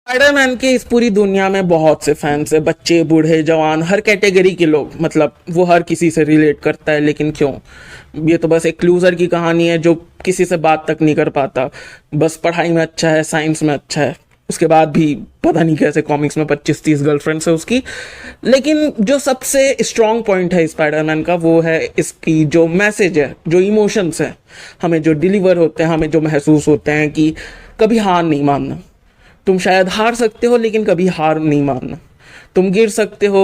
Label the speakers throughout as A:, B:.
A: Spiderman के इस पूरी दुनिया में बहुत से फैंस है, बच्चे बूढ़े जवान, हर कैटेगरी के लोग, मतलब वो हर किसी से रिलेट करता है। लेकिन क्यों? ये तो बस एक लूजर की कहानी है जो किसी से बात तक नहीं कर पाता, बस पढ़ाई में अच्छा है, साइंस में अच्छा है, उसके बाद भी पता नहीं कैसे कॉमिक्स में 25-30 गर्लफ्रेंड्स है उसकी। लेकिन जो सबसे स्ट्रॉन्ग पॉइंट है स्पाइडरमैन का, वो है इसकी जो मैसेज है, जो इमोशंस है, हमें जो डिलीवर होते हैं, हमें जो महसूस होते हैं कि कभी हार नहीं मानना। तुम शायद हार सकते हो लेकिन कभी हार नहीं मानना। तुम गिर सकते हो,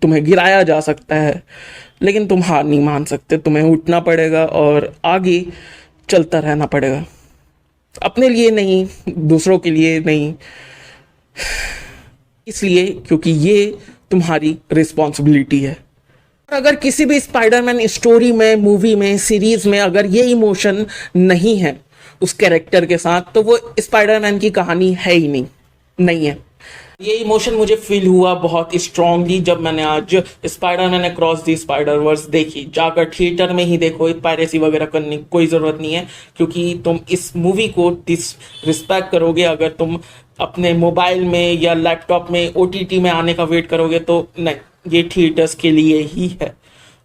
A: तुम्हें गिराया जा सकता है, लेकिन तुम हार नहीं मान सकते। तुम्हें उठना पड़ेगा और आगे चलता रहना पड़ेगा, अपने लिए नहीं, दूसरों के लिए नहीं, इसलिए क्योंकि ये तुम्हारी रिस्पॉन्सिबिलिटी है। अगर किसी भी स्पाइडरमैन स्टोरी में, मूवी में, सीरीज में अगर ये इमोशन नहीं है उस कैरेक्टर के साथ, तो वो स्पाइडरमैन की कहानी है ही नहीं, नहीं है। ये इमोशन मुझे फील हुआ बहुत स्ट्रांगली जब मैंने आज Spiderman across the Spider verse देखी। जाकर थिएटर में ही देखो, पायरेसी वगैरह करने की कोई ज़रूरत नहीं है, क्योंकि तुम इस मूवी को डिसरिस्पेक्ट करोगे अगर तुम अपने मोबाइल में या लैपटॉप में ओटीटी में आने का वेट करोगे तो नहीं, ये थिएटर्स के लिए ही है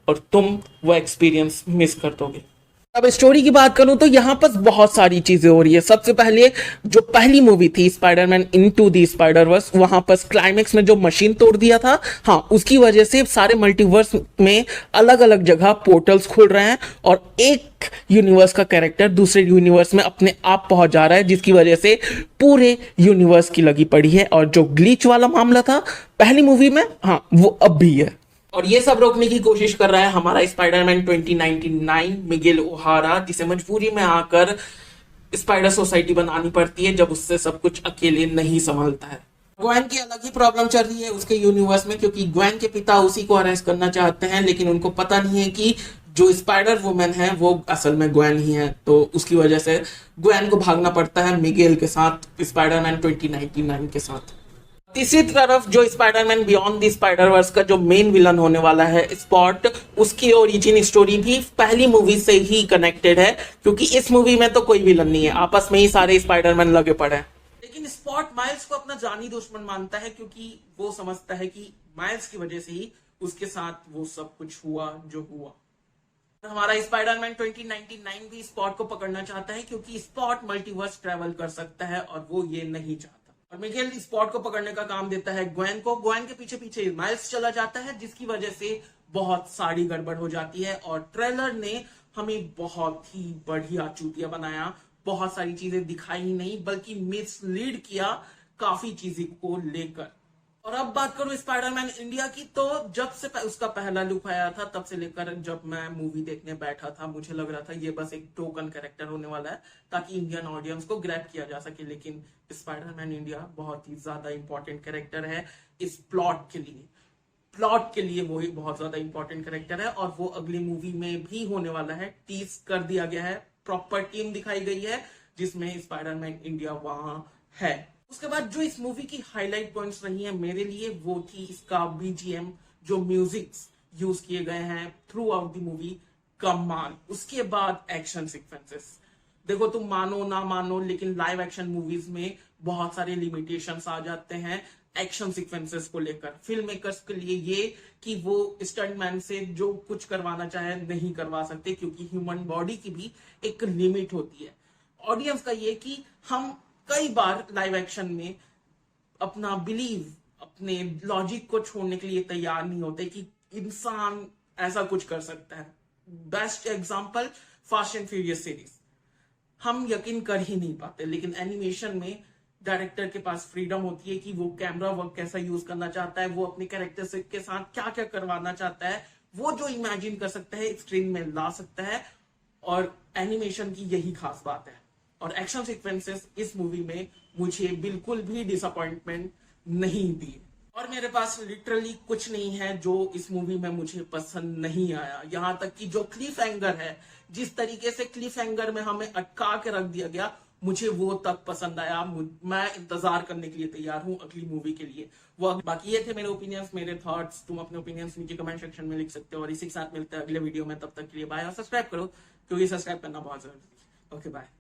A: और तुम वो एक्सपीरियंस मिस कर दोगे। अब स्टोरी की बात करूं तो यहां पर बहुत सारी चीजें हो रही है। सबसे पहले जो पहली मूवी थी Spiderman into the Spider verse, वहां पर क्लाइमेक्स में जो मशीन तोड़ दिया था, हाँ, उसकी वजह से सारे मल्टीवर्स में अलग अलग जगह पोर्टल्स खुल रहे हैं और एक यूनिवर्स का कैरेक्टर दूसरे यूनिवर्स में अपने आप पहुंच जा रहा है, जिसकी वजह से पूरे यूनिवर्स की लगी पड़ी है। और जो ग्लिच वाला मामला था पहली मूवी में, हाँ, वो अब भी है। और ये सब रोकने की कोशिश कर रहा है हमारा स्पाइडरमैन 2099 मिगेल ओहारा, जिसे मजबूरी में आकर स्पाइडर सोसाइटी बनानी पड़ती है जब उससे सब कुछ अकेले नहीं संभलता है। ग्वेन की अलग ही प्रॉब्लम चल रही है उसके यूनिवर्स में, क्योंकि ग्वेन के पिता उसी को अरेस्ट करना चाहते हैं, लेकिन उनको पता नहीं है कि जो स्पाइडर वुमेन है वो असल में ग्वेन ही है। तो उसकी वजह से ग्वेन को भागना पड़ता है मिगेल के साथ, स्पाइडरमैन 2099 के साथ। तीसरी तरफ जो स्पाइडरमैन बियॉन्ड द स्पाइडरवर्स का जो मेन विलन होने वाला है स्पॉट, उसकी ओरिजिन स्टोरी भी पहली मूवी से ही कनेक्टेड है, क्योंकि इस मूवी में तो कोई विलन नहीं है, आपस में ही सारे स्पाइडरमैन लगे पड़े हैं। लेकिन स्पॉट माइल्स को अपना जानी दुश्मन मानता है, क्योंकि वो समझता है कि माइल्स की वजह से ही उसके साथ वो सब कुछ हुआ जो हुआ। हमारा स्पाइडरमैन 2099 भी स्पॉट को पकड़ना चाहता है, क्योंकि स्पॉट मल्टीवर्स ट्रेवल कर सकता है और वो ये नहीं चाहता। और मिगेल स्पॉट को पकड़ने का काम देता है ग्वेन को। ग्वेन के पीछे पीछे माइल्स चला जाता है, जिसकी वजह से बहुत सारी गड़बड़ हो जाती है और ट्रेलर ने हमें बहुत ही बढ़िया चूतिया बनाया। बहुत सारी चीजें दिखाई ही नहीं बल्कि मिसलीड किया काफी चीजें को लेकर। और अब बात करूं स्पाइडरमैन इंडिया की, तो जब से उसका पहला लुक आया था तब से लेकर जब मैं मूवी देखने बैठा था, मुझे लग रहा था ये बस एक टोकन कैरेक्टर होने वाला है ताकि इंडियन ऑडियंस को ग्रैब किया जा सके। लेकिन स्पाइडरमैन इंडिया बहुत ही ज्यादा इंपॉर्टेंट कैरेक्टर है इस प्लॉट के लिए। प्लॉट के लिए वो एक बहुत ज्यादा इंपॉर्टेंट कैरेक्टर है और वो अगली मूवी में भी होने वाला है। टीज कर दिया गया है, प्रॉपर टीम दिखाई गई है जिसमें स्पाइडरमैन इंडिया वहां है। उसके बाद जो इस मूवी की हाईलाइट पॉइंट्स रही है मेरे लिए, वो थी इसका बीजीएम, जो म्यूजिक यूज किए गए हैं थ्रू आउट द मूवी, कमाल। उसके बाद एक्शन सीक्वेंसेस, देखो तुम मानो ना मानो लेकिन लाइव एक्शन मूवीज में बहुत सारे लिमिटेशंस आ जाते हैं एक्शन सीक्वेंसेस को लेकर। फिल्म मेकर्स के लिए ये कि वो स्टंटमैन से जो कुछ करवाना चाहे नहीं करवा सकते, क्योंकि ह्यूमन बॉडी की भी एक लिमिट होती है। ऑडियंस का ये कि हम कई बार लाइव एक्शन में अपना बिलीव, अपने लॉजिक को छोड़ने के लिए तैयार नहीं होते कि इंसान ऐसा कुछ कर सकता है। Best example fast and furious series, हम यकीन कर ही नहीं पाते, लेकिन एनिमेशन में डायरेक्टर के पास फ्रीडम होती है कि वो कैमरा वर्क कैसा यूज करना चाहता है, वो अपने कैरेक्टर के साथ क्या क्या करवाना चाहता है, वो जो इमेजिन कर सकता है स्क्रीन में ला सकता है। और एनिमेशन की यही खास बात है। और एक्शन सीक्वेंसेस इस मूवी में मुझे बिल्कुल भी डिसअपॉइंटमेंट नहीं दी। और मेरे पास लिटरली कुछ नहीं है जो इस मूवी में मुझे पसंद नहीं आया। यहां तक कि जो क्लिफ एंगर है, जिस तरीके से क्लिफ एंगर में हमें अटका के रख दिया गया, मुझे वो तक पसंद आया। मैं इंतजार करने के लिए तैयार हूं अगली मूवी के लिए। वो बाकी ये थे मेरे ओपिनियंस, मेरे थॉट्स। तुम अपने ओपिनियंस नीचे कमेंट सेक्शन में लिख सकते हो। और इसी के साथ मिलते हैं अगले वीडियो में, तब तक के लिए बाय। और सब्सक्राइब करो, क्योंकि सब्सक्राइब करना बहुत जरूरी है। Okay, bye.